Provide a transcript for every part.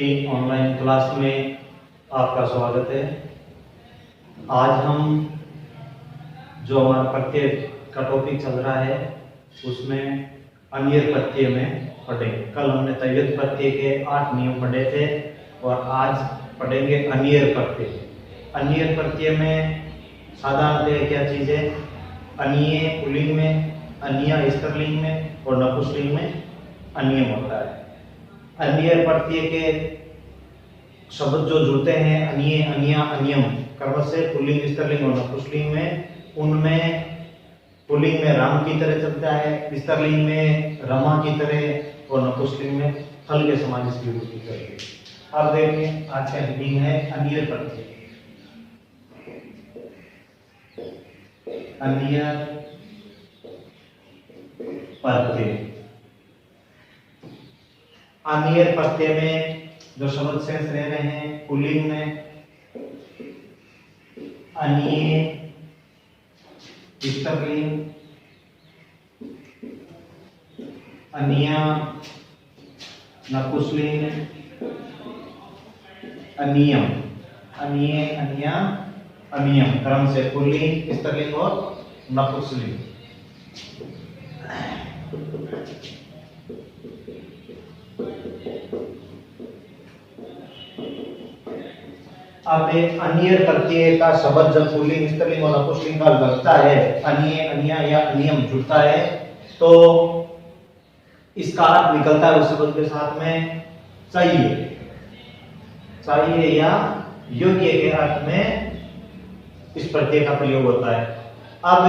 की online class में आपका स्वागत है। आज हम जो हमारा प्रत्यय का टॉपिक चल रहा है उसमें अनियर प्रत्यय में पढ़े। कल हमने तैयत प्रत्यय के 8 नियम पढ़े थे और आज पढ़ेंगे अनियर प्रत्यय। अनियर प्रत्यय में साधारणतः क्या चीज़ है? अनिय पुल्लिंग में, अनिया स्त्रीलिंग में और नपुंसकलिंग में अनियम होता है। अनियर प्रत्यय के शब्द जो जुड़ते हैं अनिय, अनिया, अनियम कर्म से पुल्लिंग, स्त्रीलिंग और नपुंसकलिंग में, उनमें पुल्लिंग में राम की तरह चलता है, स्त्रीलिंग में रमा की तरह और नपुंसकलिंग में फल के समान इसकी वृद्धि करेगी। अब देखिए आज का हेडिंग है अनियर प्रत्यय। अनियर प्रत्यय। अनियर प्रत्यय में जो शब्द शेष रह रहे हैं पुल्लिंग में अनिय, स्त्रीलिंग अनिया, नपुंसकलिंग अनियम, अनिय, अनिया, अनियम क्रम से पुल्लिंग, स्त्रीलिंग और नपुंसकलिंग। अब एक अनियर प्रत्यय का शब्द जब पुल्लिंग, स्त्रीलिंग और नपुंसकलिंग का लगता है, अनिय, अनिया या अनियम जुड़ता है तो इसका अर्थ निकलता है उस शब्द के साथ में चाहिए, चाहिए या योग्य के अर्थ में इस प्रत्यय का प्रयोग होता है। अब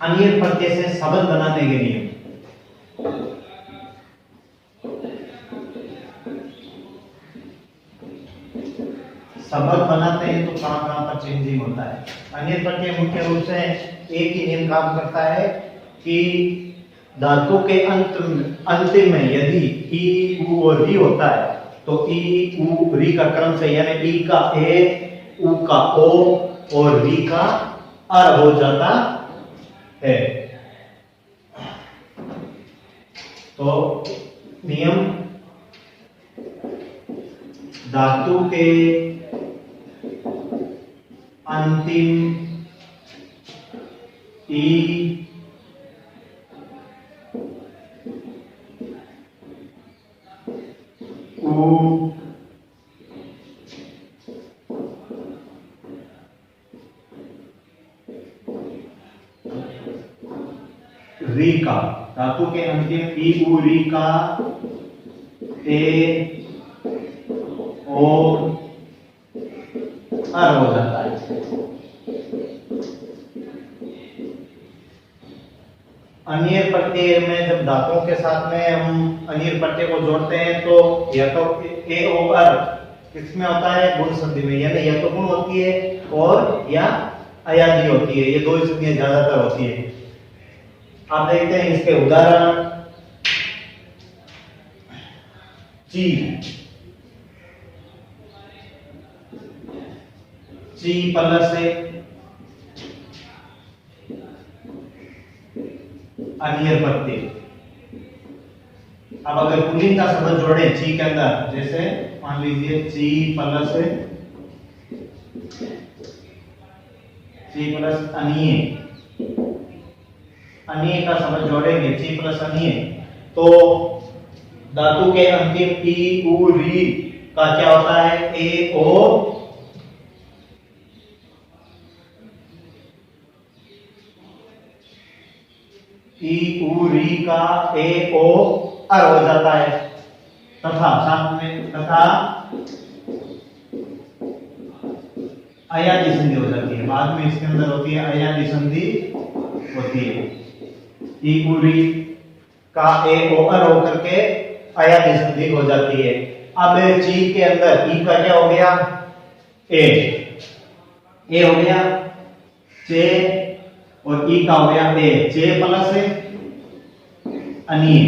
अनियर प्रत्यय से शब्द बनाने के लिए शब्द बनाते हैं तो कहां कहां पर चेंजिंग होता है। अनियर प्रत्यय मुख्य रूप से एक ही नियम काम करता है कि धातु के अंतिम में यदि ई, उ और री होता है तो ई, उ, री का क्रम से यानी ई का ए, उ का ओ और री का अर हो जाता है। तो नियम धातु के अंतिम ई, उ, री का, धातु के अंतिम ई, उ, री का ए, ओ, अर हो जाता है। अनियर प्रत्यय में जब धातुओं के साथ में हम अनियर प्रत्यय को जोड़ते हैं तो या तो ए, ओ, अर किसमें होता है? गुण संधि में, यानी या तो गुण होती है और या अयादी होती है। ये दो स्थितियां ज्यादातर होती है। आप देखते हैं इसके उदाहरण ची प्लस से अनियर प्रत्यय। अब अगर पुल्लिंग का शब्द जोड़े ची के अंदर, जैसे मान लीजिए ची प्लस अनिय, अनिय का शब्द जोड़ेंगे ची प्लस अनिय तो धातु के अंतिम ई, उ, री का क्या होता है? ए, ओ, ई, उ, री का ए, ओ, अर हो जाता है। तथा साथ में तथा अयादी संधि हो जाती है। बाद में इसके अंदर होती है अयादी संधि होती है। ई, उ, री का ए, ओ, अर होकर के अयादी संधि हो जाती है। अब ची के अंदर ई का क्या हो गया? ए हो गया चे और ई का हो गया ए, चे प्लस अनिय।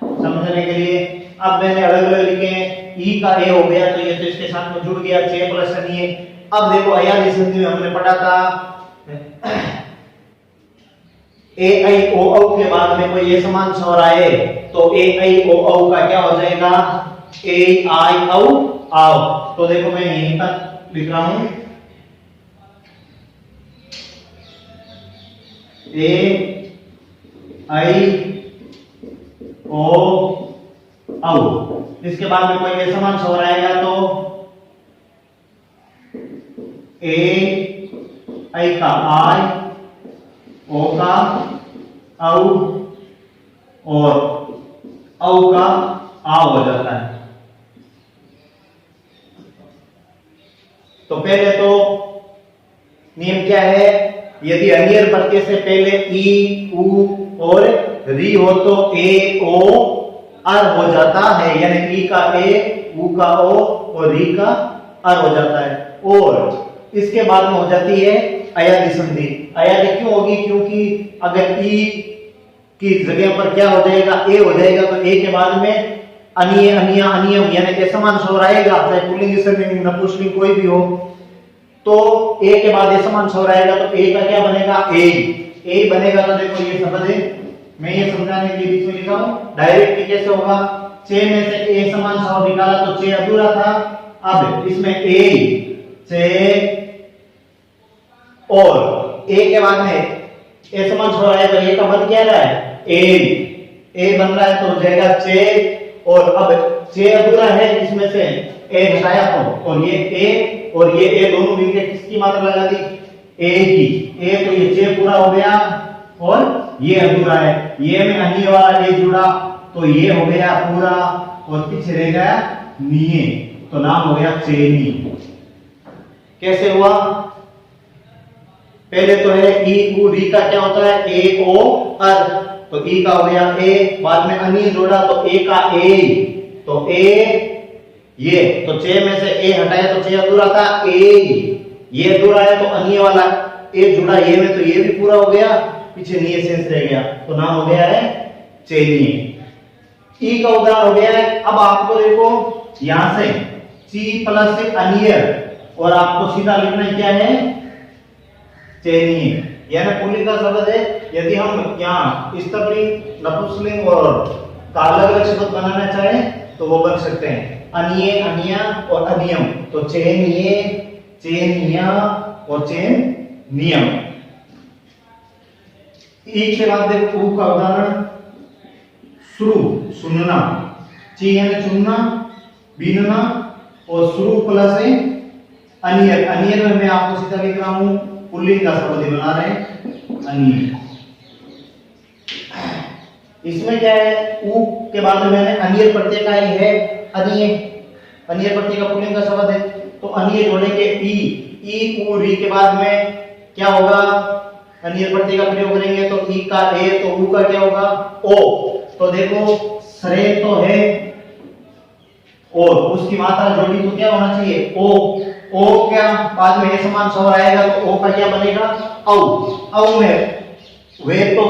समझने के लिए अब मैंने अलग अलग लिखे हैं। ई का ए हो गया तो ये तो इसके साथ में जुड़ गया चे प्लस अनिय। अब देखो अयादी संधि में हमने पढ़ा था ए आई ओ औ के बाद में कोई असमान स्वर आए तो ए आई ओ औ का क्या हो जाएगा, ए आई औ आओ। तो देखो मैं यहीं तक लिख रहा हूं, ए आई ओ औ। इसके बाद में कोई असमान स्वर आएगा तो ए आई का आई, ओ का औ और औ का आओ हो जाता है। तो पहले तो नियम क्या है, यदि अनियर प्रत्यय से पहले ई, उ और री हो तो ए ओ अर हो जाता है, यानी ई का ए, उ का ओ और री का अर हो जाता है। और इसके बाद में हो जाती है अयादि संधि। अयादि क्यों होगी, क्योंकि अगर ई की जगह पर क्या हो जाएगा, ए हो जाएगा, तो ए के बाद में अनिय, अनिया, अनियम यानी असमान स्वर आएगा, चाहे पुल्लिंग स्त्रीलिंग नपुंसकलिंग कोई भी हो। तो ए के बाद असमान स्वर आएगा तो ए का क्या बनेगा, ए बनेगा। तो देखो ये शब्द है, मैं ये समझाने के लिए बीच में लिखा हूं। डायरेक्टली कैसे होगा, चे में से ए समान स्वर निकाला तो चे अधूरा था। अब इसमें ए, चे और ए के बाद में ए समान स्वर आएगा, ए का बन क्या रहा है, ए बन रहा है तो हो जाएगा चे। और अब चे अधूरा है, इसमें से ए घटाया तो, और ये ए और ये ए दोनों मिलकर किसकी मात्रा लगा दी, ए की। ए तो ये चे पूरा हो गया और ये अधूरा है, ये में अनिय वाला ए जुड़ा तो ये हो गया पूरा और पीछे रह गया निये, तो नाम हो गया चेनी। कैसे हुआ, पहले तो है ई, उ, री का क्या होता है, ए ओ अर, तो ई का हो गया ए, बाद में अनिय जोड़ा तो ए का ए, तो ए ये, तो चे में से ए हटाया तो चे अधूरा था, ये अधूरा है तो अनिय वाला ए जुड़ा ये में, तो ये भी पूरा हो गया, पीछे निये शेष रह गया, तो नाम हो गया है चेनी। ई का उदाहरण हो गया है। अब आपको देखो यहां से ची प्लस अनिय और आपको सीधा लिखना क्या है, चेनी, यानी पुल्लिंग का शब्द है। यदि हम यहाँ स्त्रीलिंग, नपुंसकलिंग और का अलग शब्द बनाना चाहें तो वो बन सकते हैं, अनिये, अनिया और अनियम। तो चेनिये, चेनिया और चेन नियम। ई के बाद देखो उ का उदाहरण, शुरू, सुनना, ची यानी चुनना, बीनना और शुरू प्लस अनियर। अनियर में मैं आपको सीधा लिख रहा हूं, पुल्लिंग का शब्द बना रहे हैं अनियर। इसमें क्या है, उ के बाद में मैंने अनियर प्रत्यय का ही है अनिय, अनियर प्रत्यय का पुल्लिंग का शब्द है, तो अनिय जोड़ेंगे ई, उ, री के बाद में क्या होगा, अनियर प्रत्यय का प्रयोग करेंगे तो ई का ए, तो उ का क्या होगा, ओ। तो देखो सरे तो है और उसकी मात्रा जोड़ी तो क्या होना चाहिए, ओ क्या बाद में ए समान स्वर आएगा तो ओ का क्या बनेगा, औ में वे तो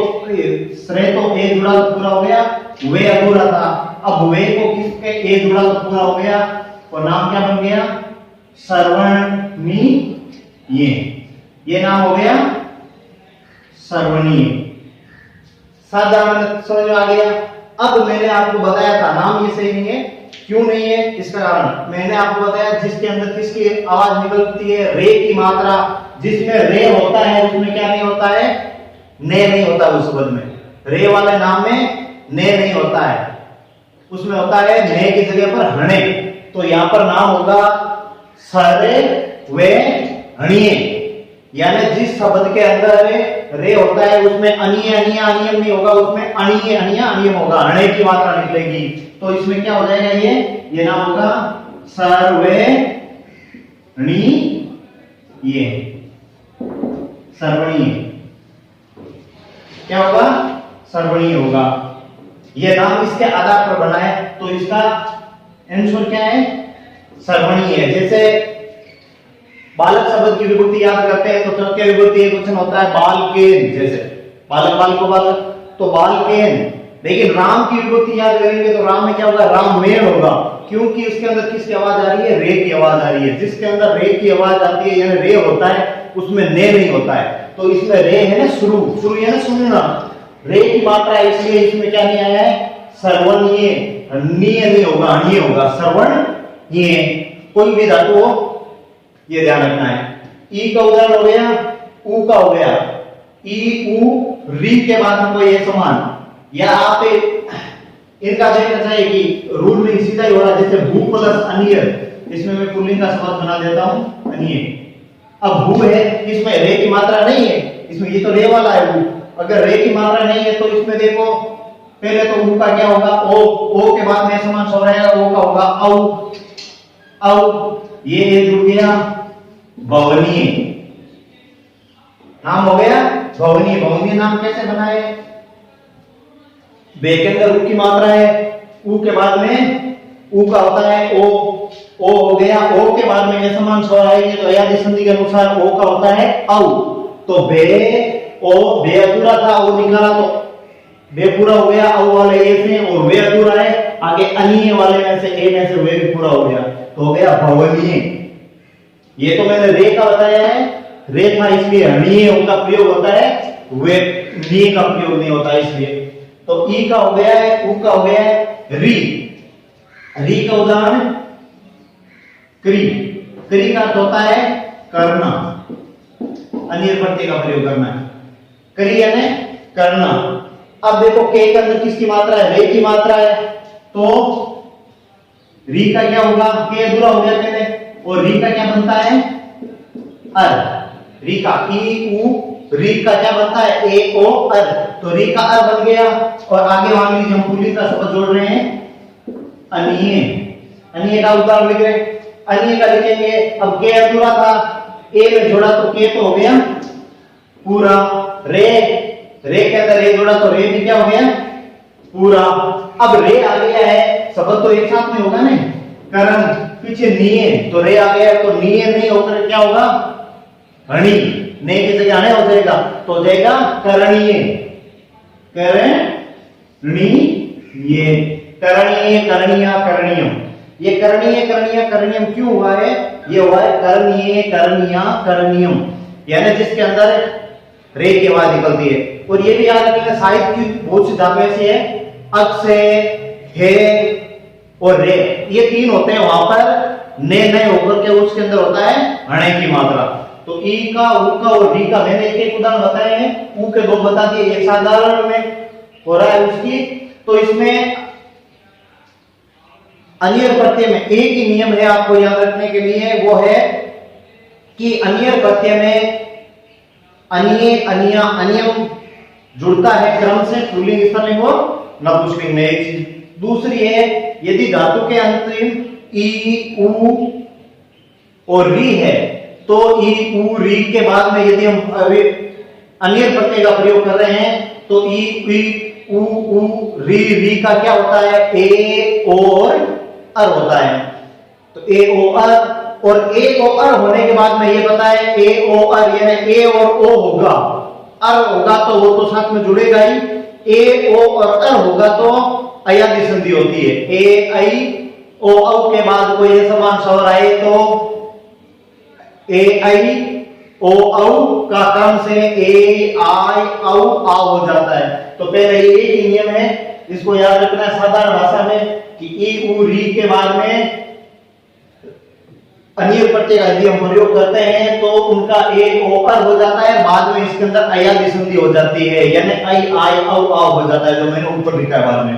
सरे तो ए जुड़ा तो पूरा हो गया, वे अधूरा था, अब वे को किसके ए जुड़ा तो पूरा हो गया, और नाम क्या बन गया, सर्वणी, ये नाम हो गया सर्वणीय। साधारण समझ में आ गया। अब मैंने आपको बताया था नाम ये सही नहीं है, क्यों नहीं है इसका कारण मैंने आपको बताया, जिसके अंदर किसकी आवाज निकलती है, रे की मात्रा, जिसमें रे होता है उसमें क्या नहीं होता है, ने नहीं होता। उस शब्द में रे वाले नाम में ने नहीं होता है, उसमें होता है ने की जगह पर हणे। तो यहां पर नाम होगा सरे वे हणिये, यानी जिस शब्द के अंदर रे होता है उसमें अनिय, अनिया, अनियम नहीं होगा, उसमें अनिय, अनिया, अनियम होगा, हणे की मात्रा निकलेगी। तो इसमें क्या हो जाएगा, ये नाम होगा सर्वे णी, ये सर्वणीय, क्या होगा, सर्वणीय होगा। ये नाम इसके आधार पर बना है, तो इसका आंसर क्या है, सर्वणीय है। जैसे बालक शब्द की विभूति याद करते हैं तो तृतीय विभूति एक वचन होता है बालकेन, जैसे बालक, बालको, बालक, तो बालकेन। लेकिन राम की विभूति याद करेंगे तो राम में क्या होगा, रामेण होगा, क्योंकि उसके अंदर किसकी आवाज आ रही है, रे की आवाज आ रही है। जिसके अंदर रे की आवाज आती है यानी रे होता है, उसमें ने नहीं होता है। तो इसमें रे है ना, शुरू शुरू है ना, सुनना, रे की मात्रा है, इसलिए इसमें क्या नहीं आया है, सर्वनीय, नीय नहीं होगा, अणीय होगा, सर्वनीय। कोई भी धातु हो, ये ध्यान रखना है। ई का उदाहरण हो गया, ऊ का हो गया, ई ऊ री के बाद हमको ये समान, या आप इनका देखना चाहिए कि रूल में सीधा ही हो रहा है, जैसे भू प्लस अनिय, इसमें मैं पुल्लिंग का शब्द बना देता हूं अनिय। अब भू है, इसमें रे की मात्रा नहीं है, इसमें ये तो रे वाला है भू, अगर रे की मात्रा नहीं है तो इसमें देखो पहले तो ऊ का क्या होगा, ओ के बाद में समान स्वर रहेगा, ओ का होगा औ, औ, ये जुड़ गया भवनीय, नाम हो गया भवनीय। भवनीय नाम कैसे बनाए, बे के अंदर ऊ की मात्रा है, ऊ के बाद में ऊ का होता है ओ हो गया, ओ के बाद में ये समान स्वर आएंगे तो अयादी संधि के अनुसार ओ का होता है औ। तो बे ओ, बे अधूरा था, ओ निकाला तो बे पूरा हो गया, औ वाले ए से, और वे अधूरा है, आगे अनीय वाले में से ए में से वे भी पूरा हो गया, तो हो गया भवनीय। ये तो मैंने रे का बताया है, रे था इसलिए अणीय का प्रयोग होता है, वे नी का प्रयोग नहीं होता इसलिए। तो ई का हो गया है, ऊ का हो गया है, री, री का उदाहरण क्री, क्री का अर्थ होता है करना, अनियर प्रत्यय का प्रयोग करना है, क्री यानी करना। अब देखो के के अंदर किसकी मात्रा है, रे की मात्रा है, तो री का क्या होगा, के अधूरा हो गया मैंने, और री का क्या बनता है, अर, री का ई ऊ, री का क्या बनता है, ए ओ अर, तो री का अर बन गया। और आगे मान लीजिए हम पुल्लिंग का शब्द जोड़ रहे हैं अनीय, अनीय का उदाहरण लिख रहे हैं, अनीय का लिखेंगे। अब के अधूरा था, ए में जोड़ा तो के तो हो गया पूरा, रे, रे के अंदर रे जोड़ा तो रे भी क्या हो गया पूरा। अब रे आ गया है, शब्द तो एक साथ में होगा ना, करण पीछे निये, तो रे आ गया, तो निये नहीं होकर क्या होगा, हणी, ने की जगह आने हो जाएगा, तो हो जाएगा करणीय, करणीय, करणीय, करणीय, करणीयम। ये करणीय करणीय करणीयम क्यों हुआ है, ये हुआ है करणीय करणीय करणीयम, यानी जिसके अंदर रे की आवाज निकलती है। और ये भी याद रखिएगा, साहित्य की बहुत सी धातु ऐसी है, अक्ष से, हे और रे, ये तीन होते हैं, वहां पर ने नहीं होकर के उसके अंदर होता है हणे की मात्रा। तो ई का, ऊ का और री का मैंने एक उदाहरण बताए हैं, ऊ के दो बता दिए, एक साधारण में हो रहा है उसकी। तो इसमें अनियर प्रत्यय में एक ही नियम है आपको याद रखने के लिए, वो है कि अनियर प्रत्यय में अनिये, अनिया, अनियम जुड़ता है क्रम से पुल्लिंग, स्त्रीलिंग और नपुंसकलिंग में, एक चीज। दूसरी है, यदि धातु के अंतिम ई ऊ और री है, तो ई ऊ री के बाद में यदि हम अनियर प्रत्यय का प्रयोग कर रहे हैं, तो ई ऊ ऊ री का क्या होता है, ए और अर होता है। तो ए ओ अर, और ए ओ अर होने के बाद में ये बताया ए ओ अर, यानी ए और ओ होगा, अर होगा तो वो तो साथ में जुड़ेगा ही, ए ओ और अर होगा तो अयादी संधि होती है, ए आई ओ औ के बाद कोई समान स्वर आए तो ए आई ओ औ का क्रम से ए आई औ आ हो जाता है। तो पहले ये एक ही नियम है, इसको याद रखना है साधारण भाषा में कि ई ऊ री के बाद में अनियर प्रत्यय का यदि हम प्रयोग करते हैं तो उनका ए ओ अर हो जाता है, बाद में इसके अंदर अयादी संधि हो जाती है, यानी आई आई औ आ हो जाता है, जो मैंने ऊपर लिखा है बाद में।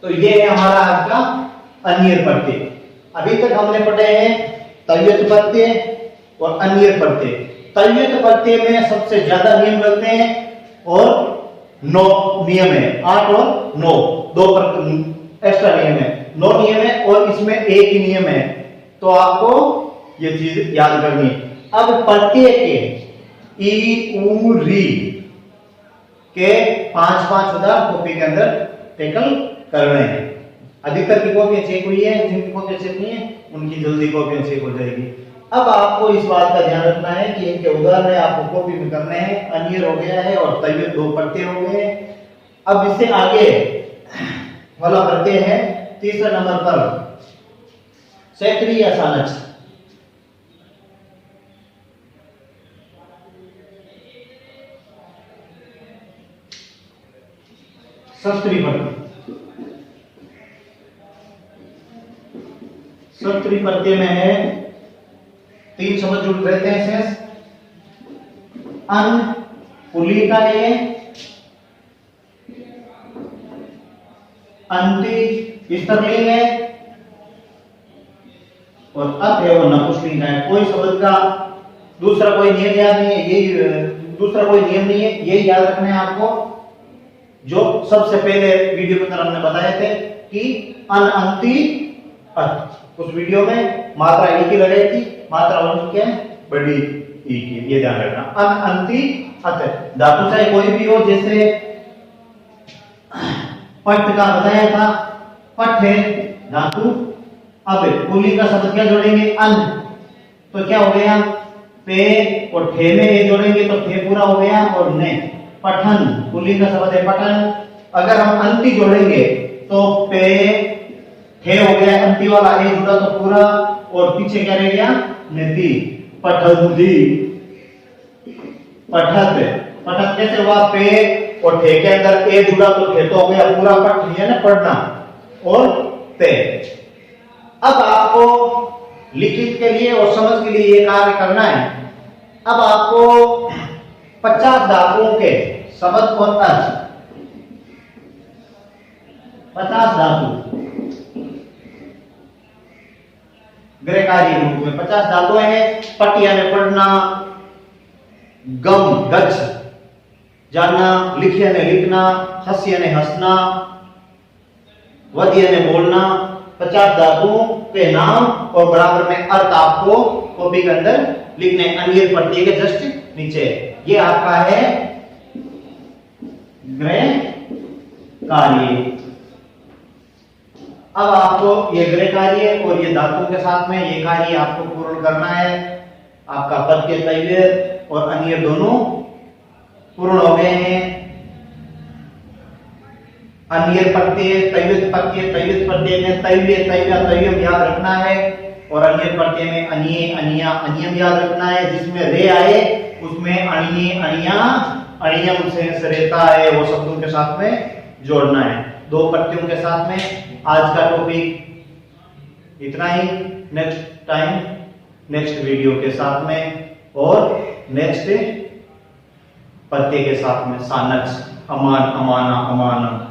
तो ये है हमारा आज का अनियर प्रत्यय। अभी तक हमने पढ़े हैं तव्यत प्रत्यय और अनियर प्रत्यय। तव्यत प्रत्यय में सबसे ज्यादा नियम लगते हैं और 9 नियम है, 8 और 9 दो एक्स्ट्रा नियम है, 9 नियम है और इसमें एक ही नियम है, तो आपको ये चीज याद करनी है। अब प्रत्यय के ई ऊ री के 5-5 उदाहरण कॉपी के अंदर टेकल करने हैं। अधिकतर की कॉपियां चेक हुई है, जिनकी कॉपियां चेक नहीं है उनकी जल्दी कॉपियां चेक हो जाएगी। अब आपको इस बात का ध्यान रखना है कि इनके उदाहरण आपको कॉपी में करने हैं। अनियर हो गया है और तव्यत 2 प्रत्यय हो गए। अब इससे आगे वाला प्रत्यय है तीसरे नंबर पर सैकड़ी या सानच। षष्ठी प्रत्यय। षष्ठी प्रत्यय में है 3 शब्द जुड़ रहते हैं शेष। अन पुल्लिंग का है, अंति स्त्रीलिंग है, और अत है वो नपुंसकलिंग है। कोई शब्द का दूसरा कोई नियम याद नहीं है, यही दूसरा कोई नियम नहीं है, यही याद रखना है आपको जो सबसे पहले वीडियो के अंदर हमने बताए थे कि अन अंति अत। उस वीडियो में मात्रा ई की लड़ाई थी, मात्रा वन क्या है, बड़ी ई की, ये ध्यान रखना। अन अंति अत धातु चाहे कोई भी हो, जैसे पट का बताया था, पट है धातु। अब पुल्लिंग का शब्द क्या जोड़ेंगे, अन, तो क्या हो गया, पे और ठे में ये जोड़ेंगे तो ठे पूरा हो गया, और ने पठन, पुल्लिंग का शब्द है पठन। अगर हम अंति जोड़ेंगे तो पे ठे हो गया, अंति वाला ए जुड़ा तो पूरा, और पीछे क्या रह गया, नेति, पठंती, पठत। पठत कैसे हुआ, पे और ठे के अंदर ए जुड़ा तो ठे तो हो गया पूरा, पठ है ना पढ़ना, और ते। अब आपको लिखित के लिए और समझ के लिए ये कार्य करना है। अब आपको 50 धातुओं के शब्द और अर्थ, 50 धातु गृहकार्य रूप में 50 धातुएं हैं। पट यानी पढ़ना, गम गच्छ जानना, लिख यानी लिखना, हंस यानी हंसना, वध यानी बोलना। 50 धातुओं के नाम और बराबर में अर्थ आपको कॉपी के अंदर लिखने, अन्य प्रत्यय के जस्ट नीचे। ये आपका है गृह कार्य। अब आपको ये गृह कार्य और ये धातुओं के साथ में ये कार्य आपको पूर्ण करना है। आपका पद के तैव्य और अन्य दोनों पूर्ण हो गए हैं। अन्य प्रत्यय, तैव्य प्रत्यय, तैव्य प्रत्यय में तैव्य, तैव्य, तैव्यम याद रखना है, और अन्य प्रत्यय में अन्य, अन्या, अन्यम याद रखना है। जिसमें रे आए उसमें अन्य, अन्या, अन्यम से रहता है, वो शब्दों के साथ में जोड़ना है, 2 प्रत्ययों के साथ में। आज का टॉपिक इतना ही। नेक्स्ट टाइम नेक्स्ट वीडियो के साथ में और नेक्स्ट प्रत्यय के साथ में। सानक्स, अमान, अमाना, अमानम।